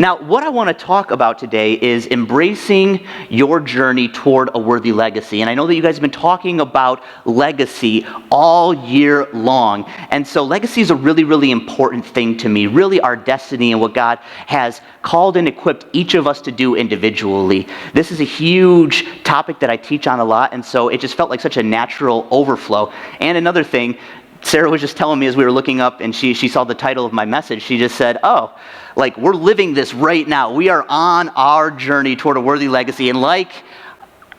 Now, what I want to talk about today is embracing your journey toward a worthy legacy. And I know that you guys have been talking about legacy all year long. And so legacy is a really, really important thing to me, really our destiny and what God has called and equipped each of us to do individually. This is a huge topic that I teach on a lot, and so it just felt like such a natural overflow. And another thing, Sarah was just telling me as we were looking up and she saw the title of my message, she just said, oh, like we're living this right now. We are on our journey toward a worthy legacy. And like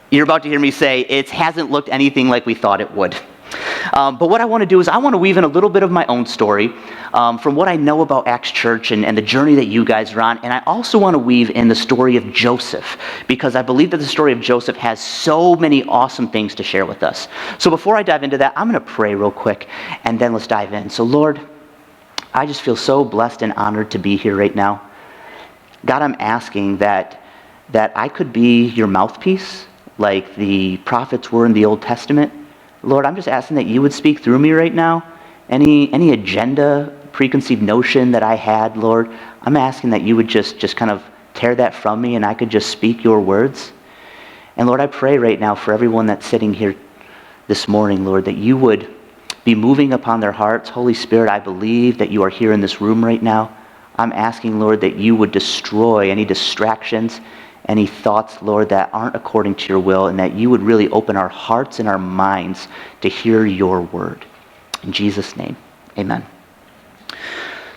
you're about to hear me say, it hasn't looked anything like we thought it would. But what I want to do is I want to weave in a little bit of my own story from what I know about Acts Church and the journey that you guys are on. And I also want to weave in the story of Joseph, because I believe that the story of Joseph has so many awesome things to share with us. So before I dive into that, I'm going to pray real quick, and then let's dive in. So Lord, I just feel so blessed and honored to be here right now. God, I'm asking that I could be your mouthpiece like the prophets were in the Old Testament. Lord, I'm just asking that you would speak through me right now. Any agenda, preconceived notion that I had, Lord, I'm asking that you would just kind of tear that from me and I could just speak your words. And Lord, I pray right now for everyone that's sitting here this morning, Lord, that you would be moving upon their hearts. Holy Spirit, I believe that you are here in this room right now. I'm asking, Lord, that you would destroy any distractions, any thoughts, Lord, that aren't according to your will, and that you would really open our hearts and our minds to hear your word. In Jesus' name, amen.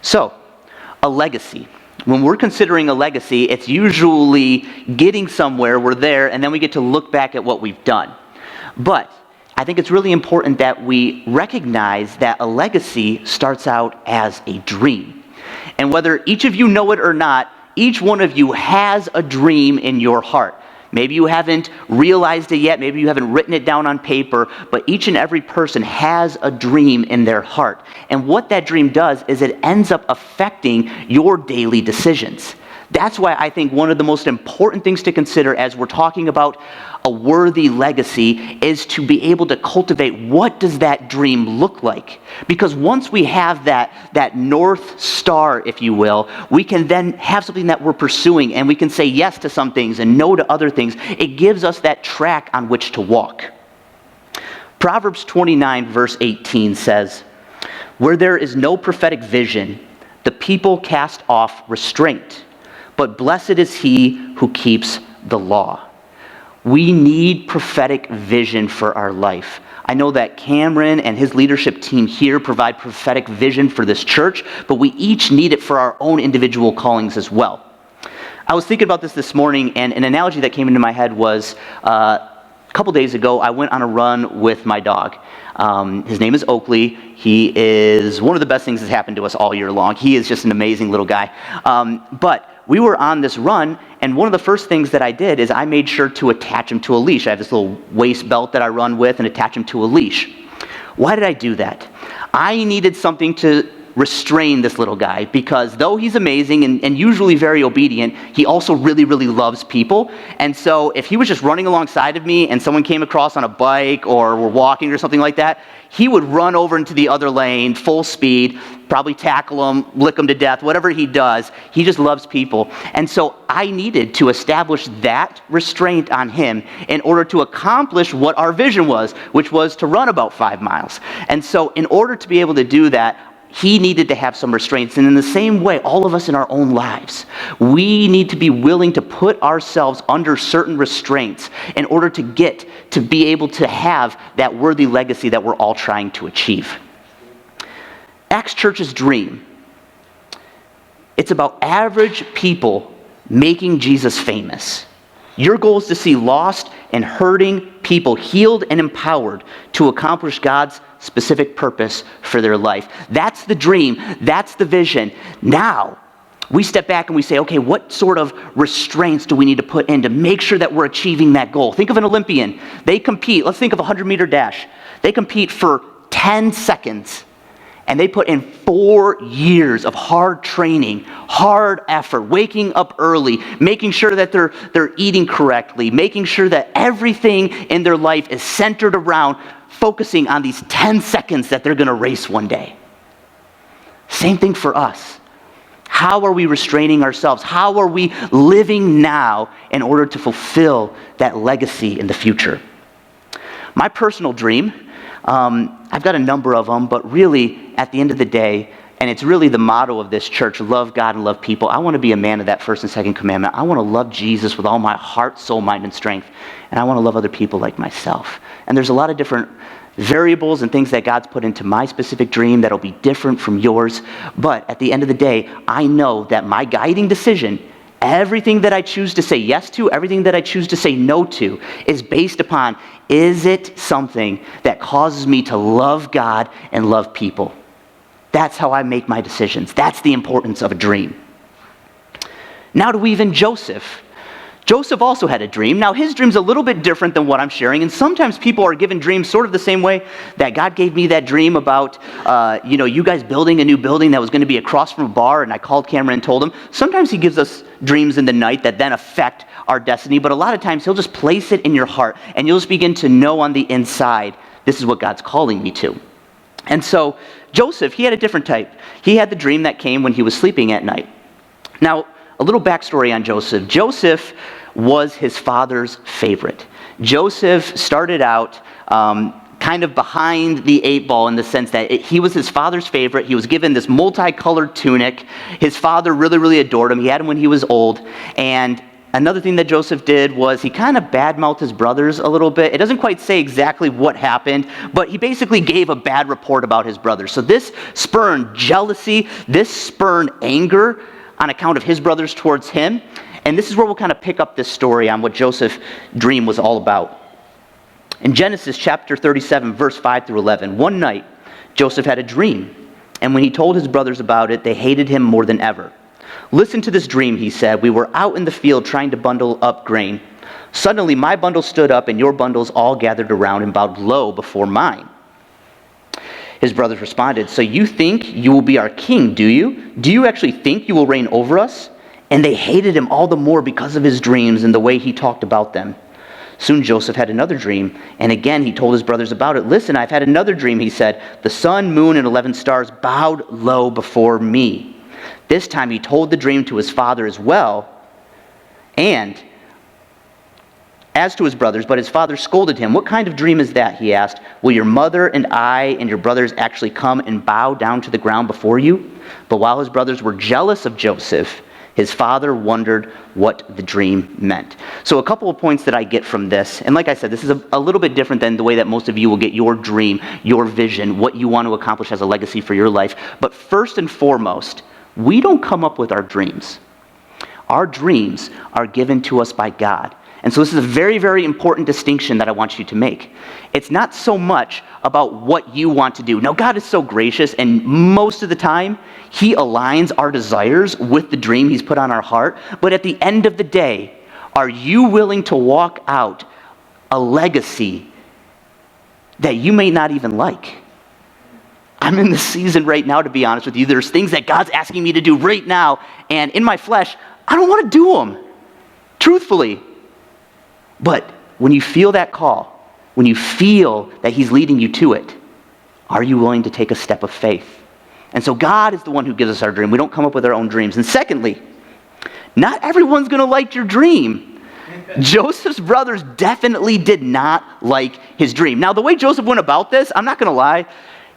So, a legacy. When we're considering a legacy, it's usually getting somewhere, we're there, and then we get to look back at what we've done. But I think it's really important that we recognize that a legacy starts out as a dream. And whether each of you know it or not, each one of you has a dream in your heart. Maybe you haven't realized it yet, maybe you haven't written it down on paper, but each and every person has a dream in their heart. And what that dream does is it ends up affecting your daily decisions. That's why I think one of the most important things to consider as we're talking about a worthy legacy is to be able to cultivate what does that dream look like. Because once we have that North Star, if you will, we can then have something that we're pursuing and we can say yes to some things and no to other things. It gives us that track on which to walk. Proverbs 29 verse 18 says, "Where there is no prophetic vision, the people cast off restraint. But blessed is he who keeps the law." We need prophetic vision for our life. I know that Cameron and his leadership team here provide prophetic vision for this church, but we each need it for our own individual callings as well. I was thinking about this morning, and an analogy that came into my head was a couple days ago, I went on a run with my dog. His name is Oakley. He is one of the best things that's happened to us all year long. He is just an amazing little guy. But we were on this run, and one of the first things that I did is I made sure to attach him to a leash. I have this little waist belt that I run with and attach him to a leash. Why did I do that? I needed something to restrain this little guy, because though he's amazing and usually very obedient, he also really, really loves people. And so if he was just running alongside of me and someone came across on a bike or were walking or something like that, he would run over into the other lane, full speed, probably tackle him, lick him to death, whatever he does. He just loves people. And so I needed to establish that restraint on him in order to accomplish what our vision was, which was to run about 5 miles. And so in order to be able to do that, he needed to have some restraints. And in the same way, all of us in our own lives, we need to be willing to put ourselves under certain restraints in order to be able to have that worthy legacy that we're all trying to achieve. Acts Church's dream, it's about average people making Jesus famous. Your goal is to see lost and hurting people healed and empowered to accomplish God's specific purpose for their life. That's the dream. That's the vision. Now, we step back and we say, okay, what sort of restraints do we need to put in to make sure that we're achieving that goal? Think of an Olympian. They compete. Let's think of a 100-meter dash. They compete for 10 seconds. And they put in 4 years of hard training, hard effort, waking up early, making sure that they're eating correctly, making sure that everything in their life is centered around focusing on these 10 seconds that they're going to race one day. Same thing for us. How are we restraining ourselves? How are we living now in order to fulfill that legacy in the future? My personal dream, I've got a number of them, but really, at the end of the day, and it's really the motto of this church, love God and love people. I want to be a man of that first and second commandment. I want to love Jesus with all my heart, soul, mind, and strength. And I want to love other people like myself. And there's a lot of different variables and things that God's put into my specific dream that'll be different from yours. But at the end of the day, I know that my guiding decision, everything that I choose to say yes to, everything that I choose to say no to, is based upon, is it something that causes me to love God and love people? That's how I make my decisions. That's the importance of a dream. Now to weave in Joseph. Joseph also had a dream. Now his dream's a little bit different than what I'm sharing, and sometimes people are given dreams sort of the same way that God gave me that dream about, you guys building a new building that was going to be across from a bar, and I called Cameron and told him. Sometimes he gives us dreams in the night that then affect our destiny, but a lot of times he'll just place it in your heart, and you'll just begin to know on the inside, this is what God's calling me to. And so Joseph, he had a different type. He had the dream that came when he was sleeping at night. Now, a little backstory on Joseph. Joseph was his father's favorite. Joseph started out kind of behind the eight ball in the sense that he was his father's favorite. He was given this multicolored tunic. His father really, really adored him. He had him when he was old. And another thing that Joseph did was he kind of badmouthed his brothers a little bit. It doesn't quite say exactly what happened, but he basically gave a bad report about his brothers. So this spurned jealousy, this spurned anger on account of his brothers towards him. And this is where we'll kind of pick up this story on what Joseph's dream was all about. In Genesis chapter 37, verse 5 through 11, one night Joseph had a dream. And when he told his brothers about it, they hated him more than ever. Listen to this dream, he said. We were out in the field trying to bundle up grain. Suddenly my bundle stood up and your bundles all gathered around and bowed low before mine. His brothers responded, so you think you will be our king, do you? Do you actually think you will reign over us? And they hated him all the more because of his dreams and the way he talked about them. Soon Joseph had another dream, and again he told his brothers about it. Listen, I've had another dream, he said. The sun, moon, and 11 stars bowed low before me. This time he told the dream to his father as well, and as to his brothers, but his father scolded him. What kind of dream is that, he asked. Will your mother and I and your brothers actually come and bow down to the ground before you? But while his brothers were jealous of Joseph, his father wondered what the dream meant. So a couple of points that I get from this, and like I said, this is a little bit different than the way that most of you will get your dream, your vision, what you want to accomplish as a legacy for your life. But first and foremost, we don't come up with our dreams. Our dreams are given to us by God. And so this is a very, very important distinction that I want you to make. It's not so much about what you want to do. Now, God is so gracious, and most of the time, He aligns our desires with the dream He's put on our heart. But at the end of the day, are you willing to walk out a legacy that you may not even like? I'm in this season right now, to be honest with you. There's things that God's asking me to do right now, and in my flesh, I don't want to do them, truthfully. But when you feel that call, when you feel that He's leading you to it, are you willing to take a step of faith? And so God is the one who gives us our dream. We don't come up with our own dreams. And secondly, not everyone's going to like your dream. Joseph's brothers definitely did not like his dream. Now, the way Joseph went about this, I'm not going to lie,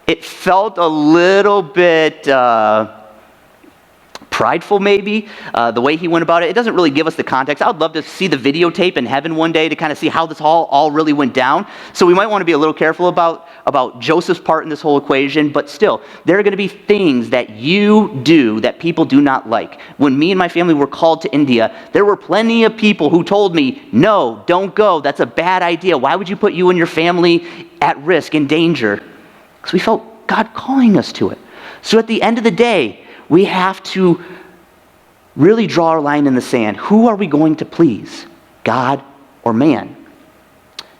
it felt a little bit prideful maybe, the way he went about it. It doesn't really give us the context. I would love to see the videotape in heaven one day to kind of see how this all really went down. So we might want to be a little careful about Joseph's part in this whole equation, but still, there are going to be things that you do that people do not like. When me and my family were called to India, there were plenty of people who told me, no, don't go. That's a bad idea. Why would you put you and your family at risk, in danger? Because we felt God calling us to it. So at the end of the day, we have to really draw our line in the sand. Who are we going to please? God or man?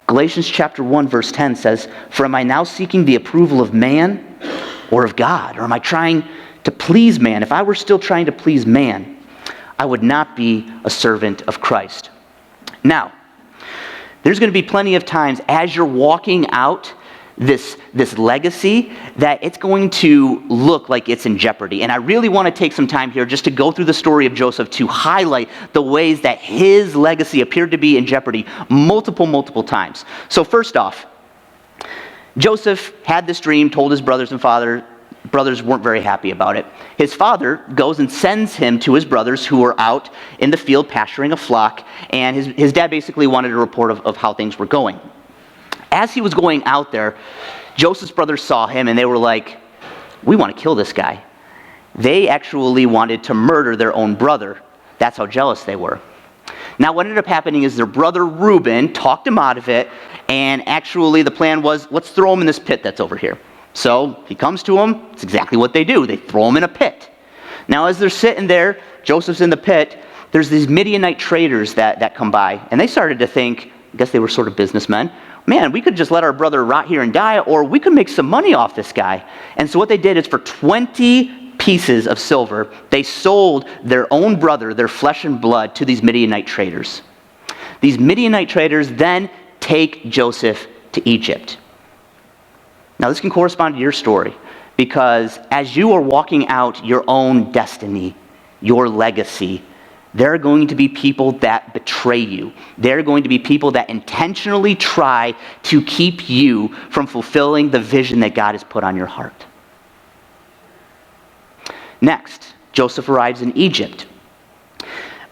Galatians chapter 1 verse 10 says, for am I now seeking the approval of man or of God? Or am I trying to please man? If I were still trying to please man, I would not be a servant of Christ. Now, there's going to be plenty of times as you're walking out this legacy that it's going to look like it's in jeopardy. And I really want to take some time here just to go through the story of Joseph to highlight the ways that his legacy appeared to be in jeopardy multiple times. So first off, Joseph had this dream, told his brothers and father. Brothers weren't very happy about it. His father goes and sends him to his brothers who were out in the field pasturing a flock, and his dad basically wanted a report of how things were going. As he was going out there, Joseph's brothers saw him and they were like, we want to kill this guy. They actually wanted to murder their own brother. That's how jealous they were. Now what ended up happening is their brother Reuben talked him out of it, and actually the plan was, let's throw him in this pit that's over here. So he comes to him, it's exactly what they do. They throw him in a pit. Now as they're sitting there, Joseph's in the pit, there's these Midianite traders that come by, and they started to think, I guess they were sort of businessmen, man, we could just let our brother rot here and die, or we could make some money off this guy. And so what they did is for 20 pieces of silver, they sold their own brother, their flesh and blood, to these Midianite traders. These Midianite traders then take Joseph to Egypt. Now this can correspond to your story, because as you are walking out your own destiny, your legacy, there are going to be people that betray you. There are going to be people that intentionally try to keep you from fulfilling the vision that God has put on your heart. Next, Joseph arrives in Egypt.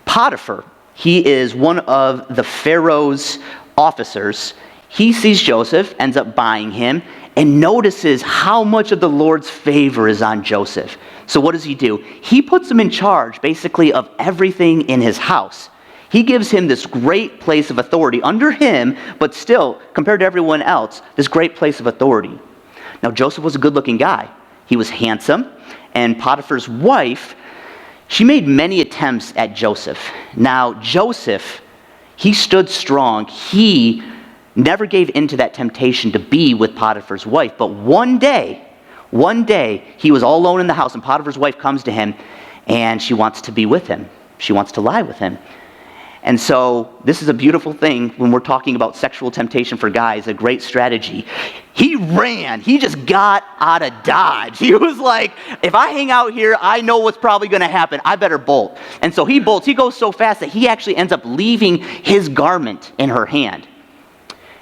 Potiphar, he is one of the Pharaoh's officers. He sees Joseph, ends up buying him, and notices how much of the Lord's favor is on Joseph. So what does he do? He puts him in charge, basically, of everything in his house. He gives him this great place of authority under him, but still, compared to everyone else, this great place of authority. Now, Joseph was a good-looking guy. He was handsome, and Potiphar's wife, she made many attempts at Joseph. Now, Joseph, he stood strong. He never gave in to that temptation to be with Potiphar's wife. But one day, he was all alone in the house, and Potiphar's wife comes to him, and she wants to be with him. She wants to lie with him. And so this is a beautiful thing when we're talking about sexual temptation for guys, a great strategy. He ran. He just got out of Dodge. He was like, if I hang out here, I know what's probably going to happen. I better bolt. And so he bolts. He goes so fast that he actually ends up leaving his garment in her hand.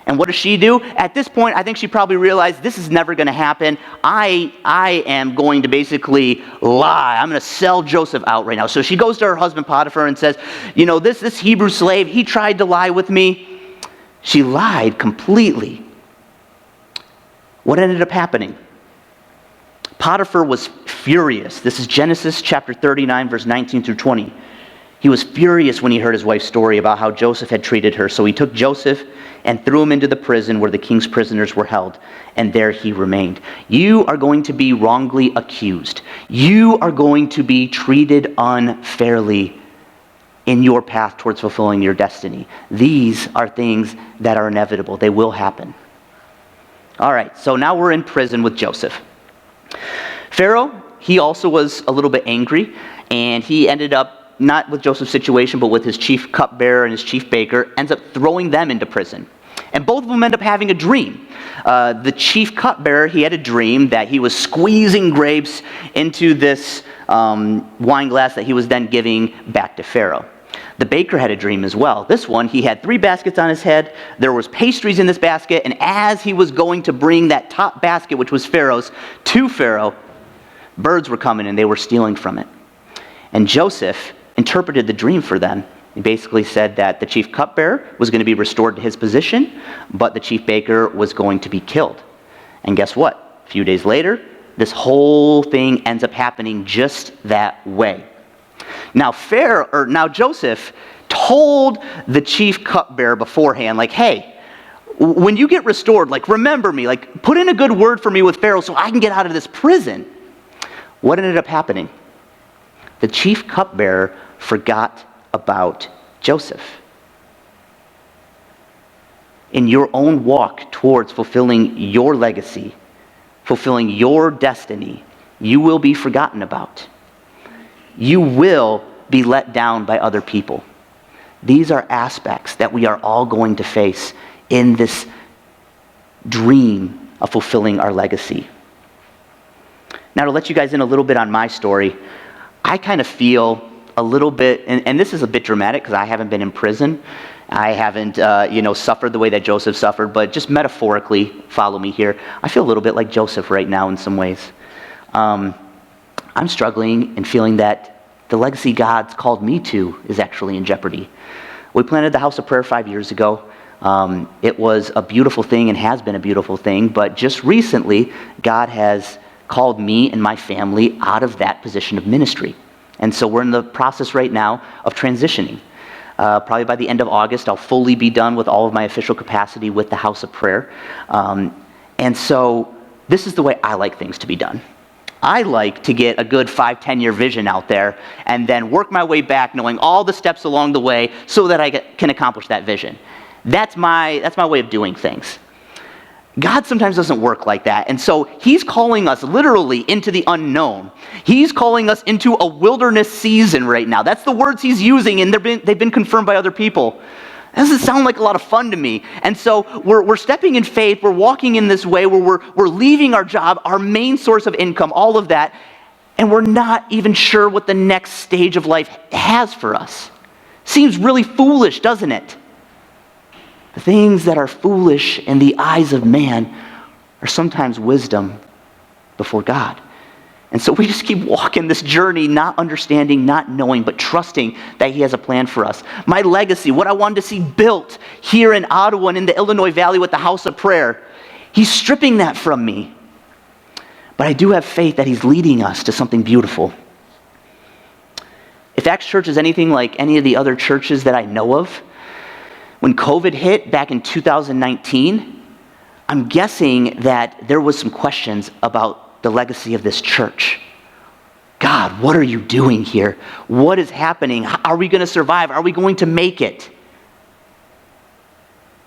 And what does she do? At this point, I think she probably realized this is never going to happen. I am going to basically lie. I'm going to sell Joseph out right now. So she goes to her husband Potiphar and says, you know, this Hebrew slave, he tried to lie with me. She lied completely. What ended up happening? Potiphar was furious. This is Genesis chapter 39, verse 19 through 20. He was furious when he heard his wife's story about how Joseph had treated her. So he took Joseph and threw him into the prison where the king's prisoners were held, and there he remained. You are going to be wrongly accused. You are going to be treated unfairly in your path towards fulfilling your destiny. These are things that are inevitable. They will happen. All right, so now we're in prison with Joseph. Pharaoh, he also was a little bit angry, and he ended up, not with Joseph's situation, but with his chief cupbearer and his chief baker, ends up throwing them into prison. And both of them end up having a dream. The chief cupbearer, he had a dream that he was squeezing grapes into this wine glass that he was then giving back to Pharaoh. The baker had a dream as well. This one, he had 3 baskets on his head. There was pastries in this basket, and as he was going to bring that top basket, which was Pharaoh's, to Pharaoh, birds were coming and they were stealing from it. And Joseph interpreted the dream for them. He basically said that the chief cupbearer was going to be restored to his position, but the chief baker was going to be killed. And guess what? A few days later, this whole thing ends up happening just that way. Now Joseph told the chief cupbearer beforehand, like, hey, when you get restored, like, remember me, like, put in a good word for me with Pharaoh so I can get out of this prison. What ended up happening? The chief cupbearer forgot about Joseph. In your own walk towards fulfilling your legacy, fulfilling your destiny, you will be forgotten about. You will be let down by other people. These are aspects that we are all going to face in this dream of fulfilling our legacy. Now, to let you guys in a little bit on my story, I kind of feel a little bit, and this is a bit dramatic because I haven't been in prison. I haven't, suffered the way that Joseph suffered, but just metaphorically, follow me here. I feel a little bit like Joseph right now in some ways. I'm struggling and feeling that the legacy God's called me to is actually in jeopardy. We planted the House of Prayer 5 years ago. It was a beautiful thing and has been a beautiful thing, but just recently, God has called me and my family out of that position of ministry. And so we're in the process right now of transitioning. Probably by the end of August, I'll fully be done with all of my official capacity with the House of Prayer. And so this is the way I like things to be done. I like to get a good 5-10 year vision out there and then work my way back knowing all the steps along the way so that I can accomplish that vision. That's my way of doing things. God sometimes doesn't work like that. And so he's calling us literally into the unknown. He's calling us into a wilderness season right now. That's the words he's using, and they've been confirmed by other people. That doesn't sound like a lot of fun to me. And so we're stepping in faith. We're walking in this way where we're leaving our job, our main source of income, all of that, and we're not even sure what the next stage of life has for us. Seems really foolish, doesn't it? The things that are foolish in the eyes of man are sometimes wisdom before God. And so we just keep walking this journey, not understanding, not knowing, but trusting that he has a plan for us. My legacy, what I wanted to see built here in Ottawa and in the Illinois Valley with the House of Prayer, he's stripping that from me. But I do have faith that he's leading us to something beautiful. If Acts Church is anything like any of the other churches that I know of, when COVID hit back in 2019, I'm guessing that there was some questions about the legacy of this church. God, what are you doing here? What is happening? Are we going to survive? Are we going to make it?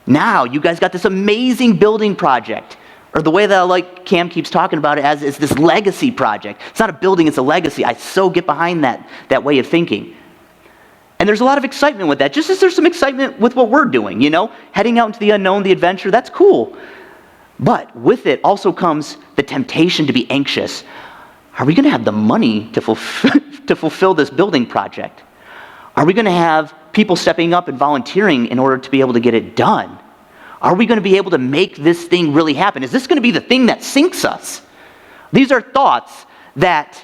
Now, you guys got this amazing building project, or the way that I like Cam keeps talking about it as is this legacy project. It's not a building, it's a legacy. I so get behind that way of thinking. And there's a lot of excitement with that, just as there's some excitement with what we're doing, heading out into the unknown, the adventure, that's cool. But with it also comes the temptation to be anxious. Are we going to have the money to fulfill this building project? Are we going to have people stepping up and volunteering in order to be able to get it done? Are we going to be able to make this thing really happen? Is this going to be the thing that sinks us? These are thoughts that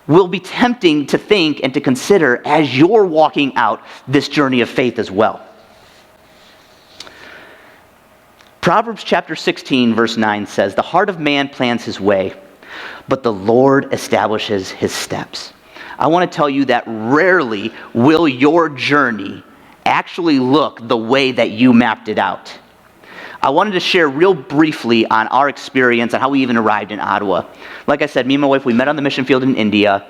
will be tempting to think and to consider as you're walking out this journey of faith as well. Proverbs chapter 16, verse 9 says, "The heart of man plans his way, but the Lord establishes his steps." I want to tell you that rarely will your journey actually look the way that you mapped it out. I wanted to share real briefly on our experience and how we even arrived in Ottawa. Like I said, me and my wife, we met on the mission field in India.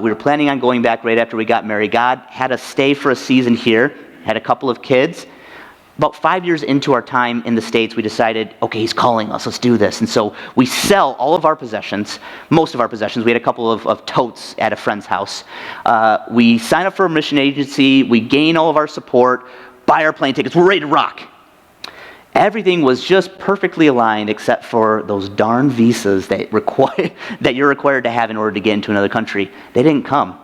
We were planning on going back right after we got married. God had us stay for a season here, had a couple of kids. About 5 years into our time in the States, we decided, okay, he's calling us, let's do this. And so we sell all of our possessions, most of our possessions. We had a couple of totes at a friend's house. We sign up for a mission agency, we gain all of our support, buy our plane tickets, we're ready to rock. Everything was just perfectly aligned except for those darn visas that you're required to have in order to get into another country. They didn't come.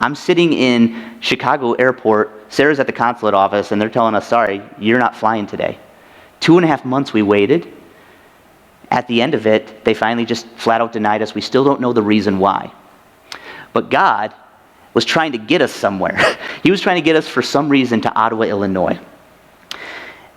I'm sitting in Chicago airport, Sarah's at the consulate office, and they're telling us, sorry, you're not flying today. 2.5 months we waited. At the end of it, they finally just flat out denied us. We still don't know the reason why. But God was trying to get us somewhere. He was trying to get us for some reason to Ottawa, Illinois.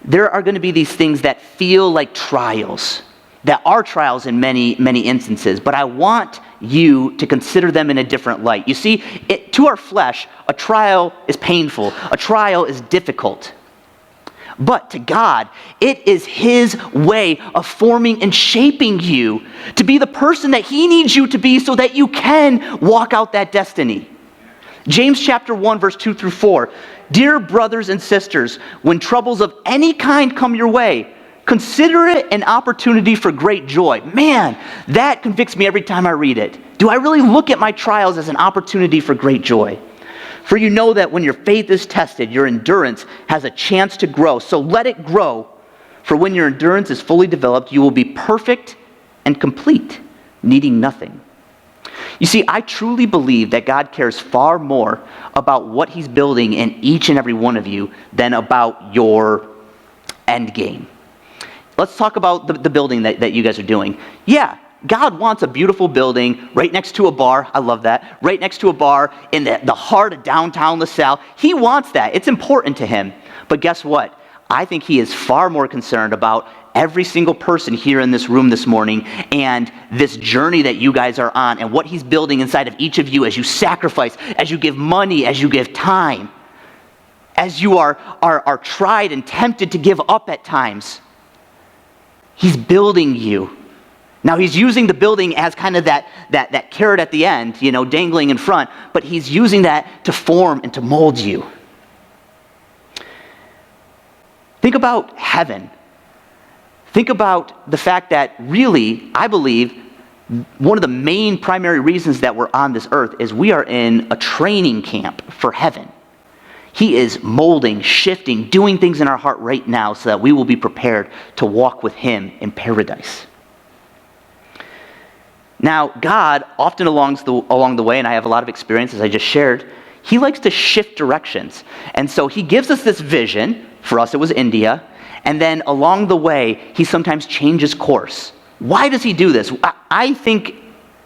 There are going to be these things that feel like trials, that are trials in many, many instances, but I want you to consider them in a different light. You see, to our flesh, a trial is painful, a trial is difficult. But to God, it is his way of forming and shaping you to be the person that he needs you to be so that you can walk out that destiny. James chapter 1, verse 2 through 4. "Dear brothers and sisters, when troubles of any kind come your way, consider it an opportunity for great joy." Man, that convicts me every time I read it. Do I really look at my trials as an opportunity for great joy? "For you know that when your faith is tested, your endurance has a chance to grow. So let it grow. For when your endurance is fully developed, you will be perfect and complete, needing nothing. You see, I truly believe that God cares far more about what he's building in each and every one of you than about your end game. Let's talk about the building that you guys are doing. Yeah, God wants a beautiful building right next to a bar. I love that. Right next to a bar in the heart of downtown LaSalle. He wants that. It's important to him. But guess what? I think he is far more concerned about every single person here in this room this morning and this journey that you guys are on and what he's building inside of each of you as you sacrifice, as you give money, as you give time, as you are tried and tempted to give up at times. He's building you. Now, he's using the building as kind of that carrot at the end, dangling in front, but he's using that to form and to mold you. Think about heaven. Think about the fact that really, I believe, one of the main primary reasons that we're on this earth is we are in a training camp for heaven. He is molding, shifting, doing things in our heart right now so that we will be prepared to walk with him in paradise. Now, God, often along the way, and I have a lot of experience as I just shared, he likes to shift directions. And so he gives us this vision. For us, it was India. And then along the way, he sometimes changes course. Why does he do this? I think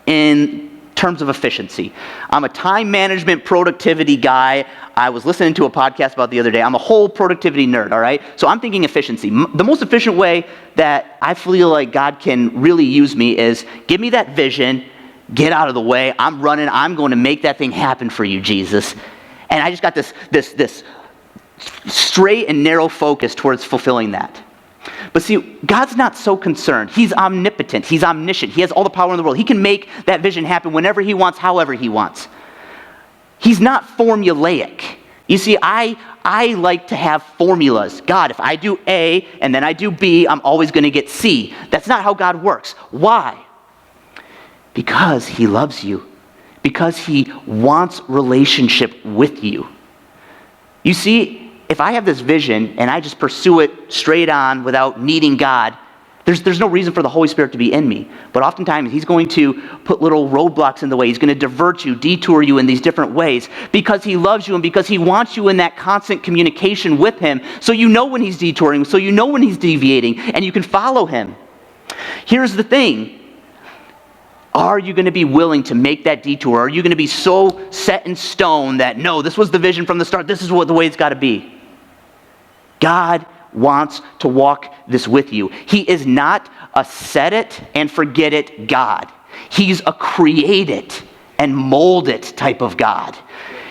in terms of efficiency. I'm a time management productivity guy. I was listening to a podcast about the other day. I'm a whole productivity nerd, all right? So I'm thinking efficiency. The most efficient way that I feel like God can really use me is give me that vision, get out of the way. I'm running. I'm going to make that thing happen for you, Jesus. And I just got this straight and narrow focus towards fulfilling that. But see, God's not so concerned. He's omnipotent. He's omniscient. He has all the power in the world. He can make that vision happen whenever he wants, however he wants. He's not formulaic. You see, I like to have formulas. God, if I do A and then I do B, I'm always going to get C. That's not how God works. Why? Because he loves you. Because he wants relationship with you. You see, if I have this vision and I just pursue it straight on without needing God, there's no reason for the Holy Spirit to be in me. But oftentimes he's going to put little roadblocks in the way. He's going to divert you, detour you in these different ways because he loves you and because he wants you in that constant communication with him so you know when he's detouring, so you know when he's deviating, and you can follow him. Here's the thing. Are you going to be willing to make that detour? Are you going to be so set in stone that, no, this was the vision from the start, this is the way it's got to be? God wants to walk this with you. He is not a set it and forget it God. He's a create it and mold it type of God.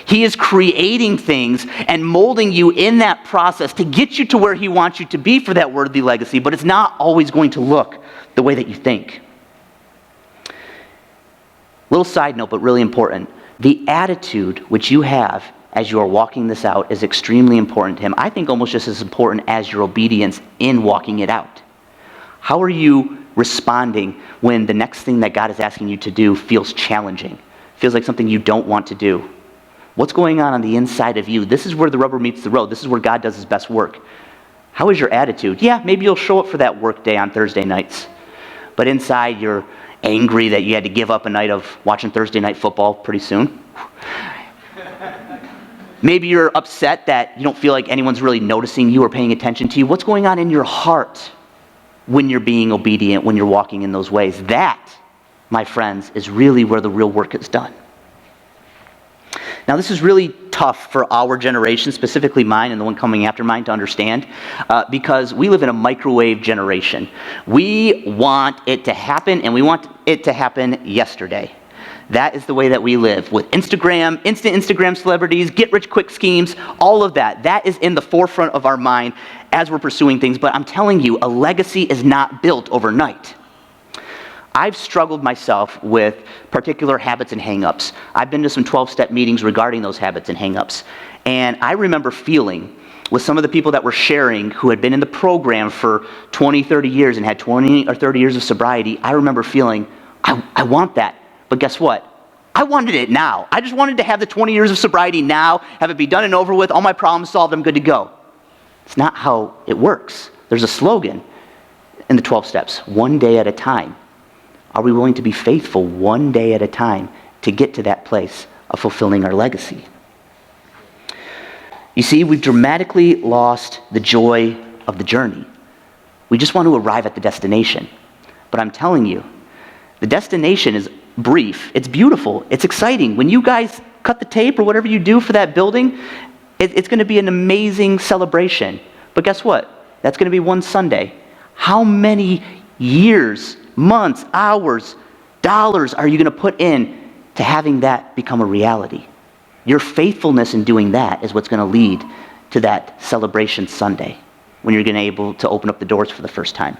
He is creating things and molding you in that process to get you to where he wants you to be for that worthy legacy, but it's not always going to look the way that you think. Little side note, but really important. The attitude which you have as you are walking this out is extremely important to him. I think almost just as important as your obedience in walking it out. How are you responding when the next thing that God is asking you to do feels challenging, feels like something you don't want to do? What's going on the inside of you? This is where the rubber meets the road. This is where God does his best work. How is your attitude? Yeah, maybe you'll show up for that work day on Thursday nights, but inside you're angry that you had to give up a night of watching Thursday night football pretty soon. Maybe you're upset that you don't feel like anyone's really noticing you or paying attention to you. What's going on in your heart when you're being obedient, when you're walking in those ways? That, my friends, is really where the real work is done. Now, this is really tough for our generation, specifically mine and the one coming after mine, to understand, because we live in a microwave generation. We want it to happen, and we want it to happen yesterday. That is the way that we live, with Instagram, instant Instagram celebrities, get-rich-quick schemes, all of that. That is in the forefront of our mind as we're pursuing things. But I'm telling you, a legacy is not built overnight. I've struggled myself with particular habits and hang-ups. I've been to some 12-step meetings regarding those habits and hang-ups. And I remember feeling with some of the people that were sharing who had been in the program for 20, 30 years and had 20 or 30 years of sobriety, I remember feeling, I want that. But guess what? I wanted it now. I just wanted to have the 20 years of sobriety now, have it be done and over with, all my problems solved, I'm good to go. It's not how it works. There's a slogan in the 12 steps, one day at a time. Are we willing to be faithful one day at a time to get to that place of fulfilling our legacy? You see, we've dramatically lost the joy of the journey. We just want to arrive at the destination. But I'm telling you, the destination is brief. It's beautiful. It's exciting. When you guys cut the tape or whatever you do for that building, it's going to be an amazing celebration. But guess what? That's going to be one Sunday. How many years, months, hours, dollars are you going to put in to having that become a reality? Your faithfulness in doing that is what's going to lead to that celebration Sunday when you're going to be able to open up the doors for the first time.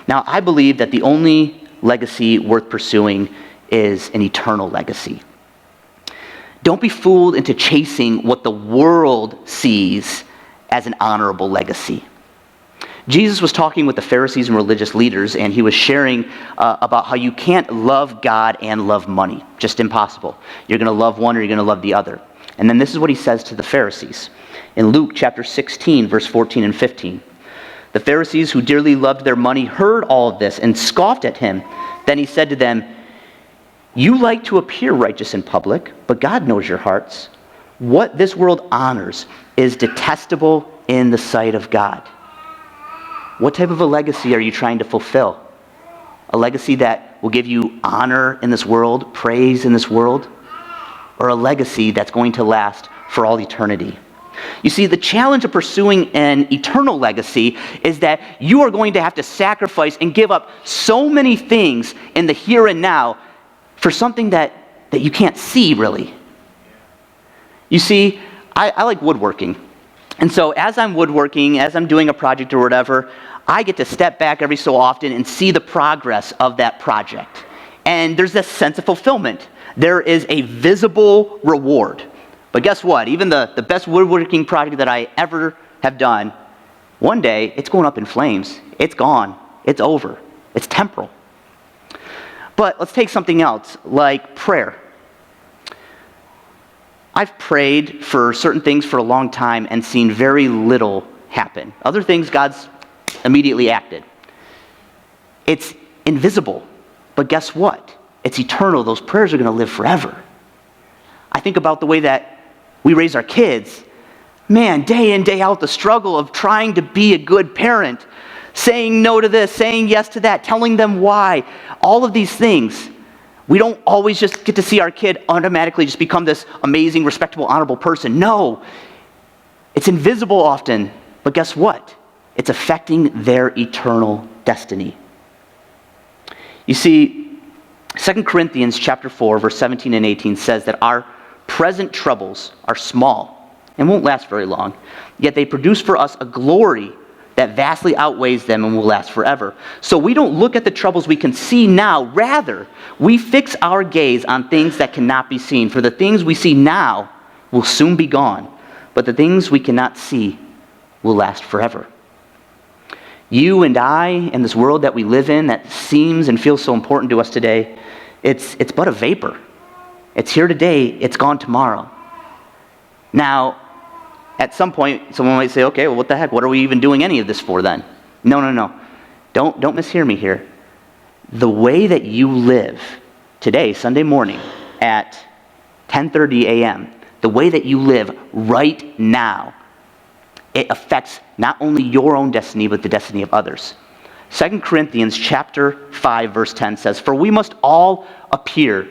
Now, I believe that the only legacy worth pursuing is an eternal legacy. Don't be fooled into chasing what the world sees as an honorable legacy. Jesus was talking with the Pharisees and religious leaders, and he was sharing about how you can't love God and love money. Just impossible. You're going to love one or you're going to love the other. And then this is what he says to the Pharisees. In Luke chapter 16, verse 14 and 15. The Pharisees who dearly loved their money heard all of this and scoffed at him. Then he said to them, "You like to appear righteous in public, but God knows your hearts. What this world honors is detestable in the sight of God." What type of a legacy are you trying to fulfill? A legacy that will give you honor in this world, praise in this world, or a legacy that's going to last for all eternity? You see, the challenge of pursuing an eternal legacy is that you are going to have to sacrifice and give up so many things in the here and now for something that you can't see, really. You see, I like woodworking. And so as I'm woodworking, as I'm doing a project or whatever, I get to step back every so often and see the progress of that project. And there's this sense of fulfillment. There is a visible reward. But guess what? Even the best woodworking project that I ever have done, one day it's going up in flames. It's gone. It's over. It's temporal. But let's take something else, like prayer. I've prayed for certain things for a long time and seen very little happen. Other things, God's immediately acted. It's invisible, but guess what? It's eternal. Those prayers are going to live forever. I think about the way that we raise our kids. Man, day in, day out, the struggle of trying to be a good parent, saying no to this, saying yes to that, telling them why, all of these things. We don't always just get to see our kid automatically just become this amazing, respectable, honorable person. No, it's invisible often, but guess what? It's affecting their eternal destiny. You see, 2 Corinthians chapter 4, verse 17 and 18 says that our present troubles are small and won't last very long, yet they produce for us a glory that vastly outweighs them and will last forever. So we don't look at the troubles we can see now. Rather, we fix our gaze on things that cannot be seen. For the things we see now will soon be gone, but the things we cannot see will last forever. You and I, in this world that we live in that seems and feels so important to us today, it's but a vapor. It's here today, it's gone tomorrow. Now, at some point, someone might say, okay, well, what the heck? What are we even doing any of this for then? No. Don't mishear me here. The way that you live today, Sunday morning, at 10:30 a.m., the way that you live right now, it affects not only your own destiny, but the destiny of others. 2 Corinthians chapter 5, verse 10 says, "For we must all appear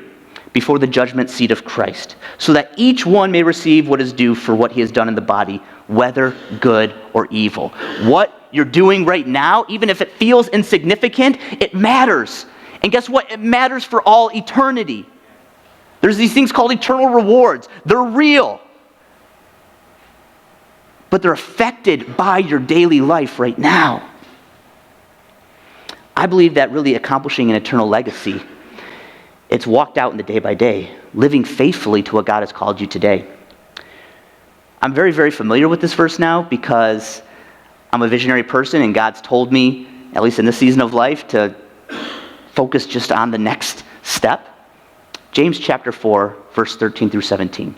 before the judgment seat of Christ, so that each one may receive what is due for what he has done in the body, whether good or evil." What you're doing right now, even if it feels insignificant, it matters. And guess what? It matters for all eternity. There's these things called eternal rewards. They're real. But they're affected by your daily life right now. I believe that really accomplishing an eternal legacy, it's walked out in the day by day, living faithfully to what God has called you today. I'm very, very familiar with this verse now because I'm a visionary person and God's told me, at least in this season of life, to focus just on the next step. James chapter 4, verse 13 through 17.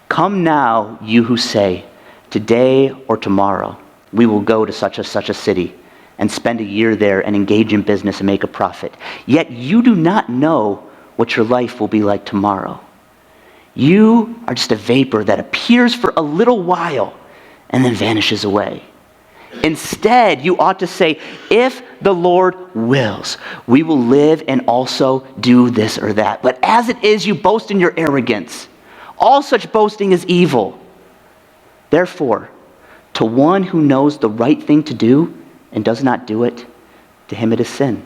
"Come now, you who say, today or tomorrow, we will go to such a city and spend a year there and engage in business and make a profit. Yet you do not know what your life will be like tomorrow. You are just a vapor that appears for a little while and then vanishes away. Instead, you ought to say, if the Lord wills, we will live and also do this or that. But as it is, you boast in your arrogance. All such boasting is evil. Therefore, to one who knows the right thing to do and does not do it, to him it is sin.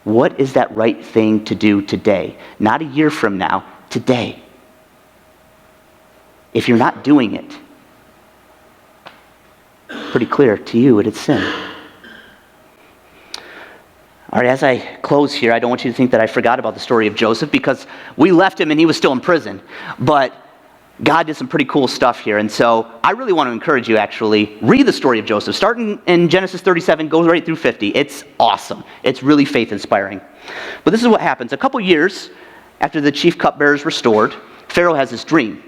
What is that right thing to do today? Not a year from now, today. If you're not doing it, pretty clear to you it is sin. All right, as I close here, I don't want you to think that I forgot about the story of Joseph, because we left him and he was still in prison. But God did some pretty cool stuff here. And so I really want to encourage you, actually, read the story of Joseph. Starting in Genesis 37, goes right through 50. It's awesome. It's really faith-inspiring. But this is what happens. A couple years after the chief cupbearer is restored, Pharaoh has this dream.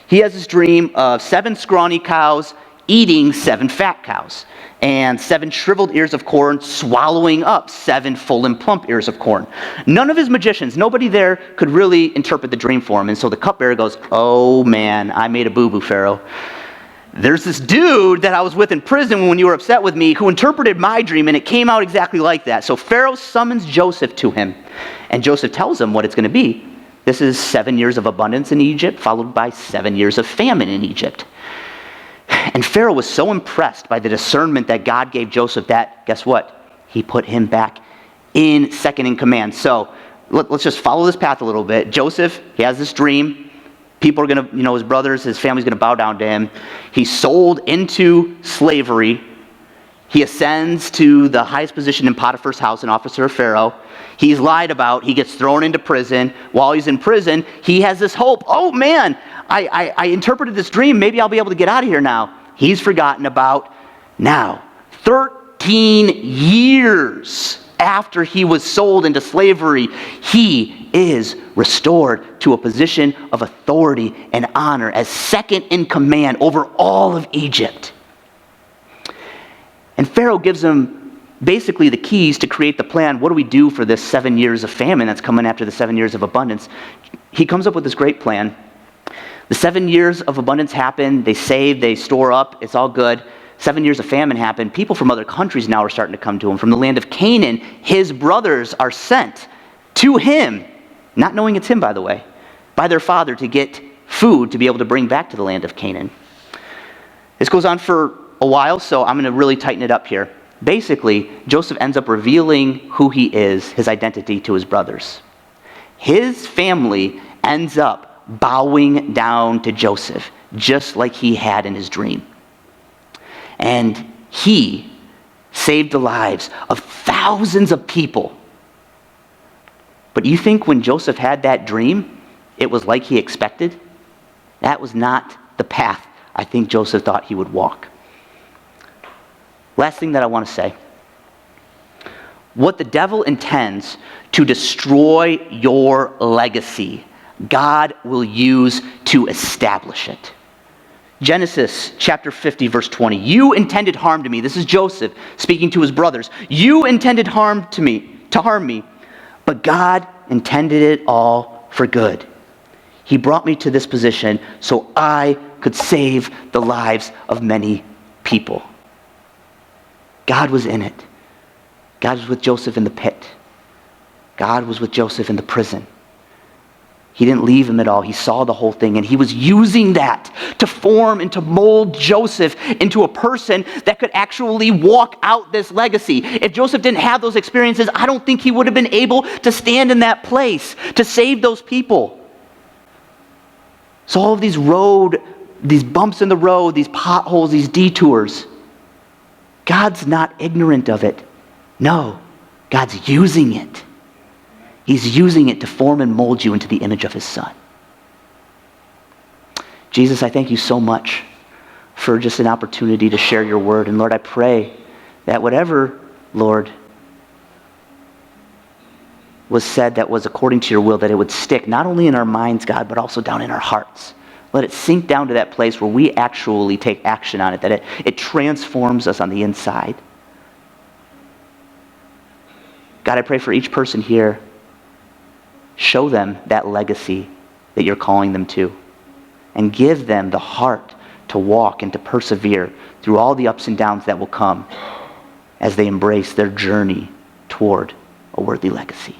He has this dream of 7 scrawny cows eating 7 fat cows, and 7 shriveled ears of corn swallowing up 7 full and plump ears of corn. None of his magicians, nobody there could really interpret the dream for him. And so the cupbearer goes, oh man, I made a boo-boo, Pharaoh. There's this dude that I was with in prison when you were upset with me who interpreted my dream, and it came out exactly like that. So Pharaoh summons Joseph to him, and Joseph tells him what it's going to be. This is 7 years of abundance in Egypt, followed by 7 years of famine in Egypt. And Pharaoh was so impressed by the discernment that God gave Joseph that, guess what? He put him back in second in command. So let's just follow this path a little bit. Joseph, he has this dream. People are going to, his brothers, his family's going to bow down to him. He's sold into slavery. He ascends to the highest position in Potiphar's house, an officer of Pharaoh. He's lied about. He gets thrown into prison. While he's in prison, he has this hope. Oh man, I interpreted this dream. Maybe I'll be able to get out of here now. He's forgotten about. Now, 13 years after he was sold into slavery, he is restored to a position of authority and honor as second in command over all of Egypt. And Pharaoh gives him basically the keys to create the plan. What do we do for this 7 years of famine that's coming after the 7 years of abundance? He comes up with this great plan. The 7 years of abundance happen. They save, they store up. It's all good. 7 years of famine happen. People from other countries now are starting to come to him. From the land of Canaan, his brothers are sent to him, not knowing it's him, by the way, by their father to get food to be able to bring back to the land of Canaan. This goes on for a while, so I'm going to really tighten it up here. Basically, Joseph ends up revealing who he is, his identity, to his brothers. His family ends up bowing down to Joseph, just like he had in his dream. And he saved the lives of thousands of people. But you think when Joseph had that dream, it was like he expected? That was not the path I think Joseph thought he would walk. Last thing that I want to say. What the devil intends to destroy your legacy, God will use to establish it. Genesis chapter 50, verse 20. You intended harm to me. This is Joseph speaking to his brothers. You intended harm to harm me, but God intended it all for good. He brought me to this position so I could save the lives of many people. God was in it. God was with Joseph in the pit. God was with Joseph in the prison. He didn't leave him at all. He saw the whole thing, and he was using that to form and to mold Joseph into a person that could actually walk out this legacy. If Joseph didn't have those experiences, I don't think he would have been able to stand in that place to save those people. So all of these bumps in the road, these potholes, these detours, God's not ignorant of it. No, God's using it. He's using it to form and mold you into the image of his Son. Jesus, I thank you so much for just an opportunity to share your word. And Lord, I pray that whatever, Lord, was said that was according to your will, that it would stick not only in our minds, God, but also down in our hearts. Let it sink down to that place where we actually take action on it, that it transforms us on the inside. God, I pray for each person here. Show them that legacy that you're calling them to, and give them the heart to walk and to persevere through all the ups and downs that will come as they embrace their journey toward a worthy legacy.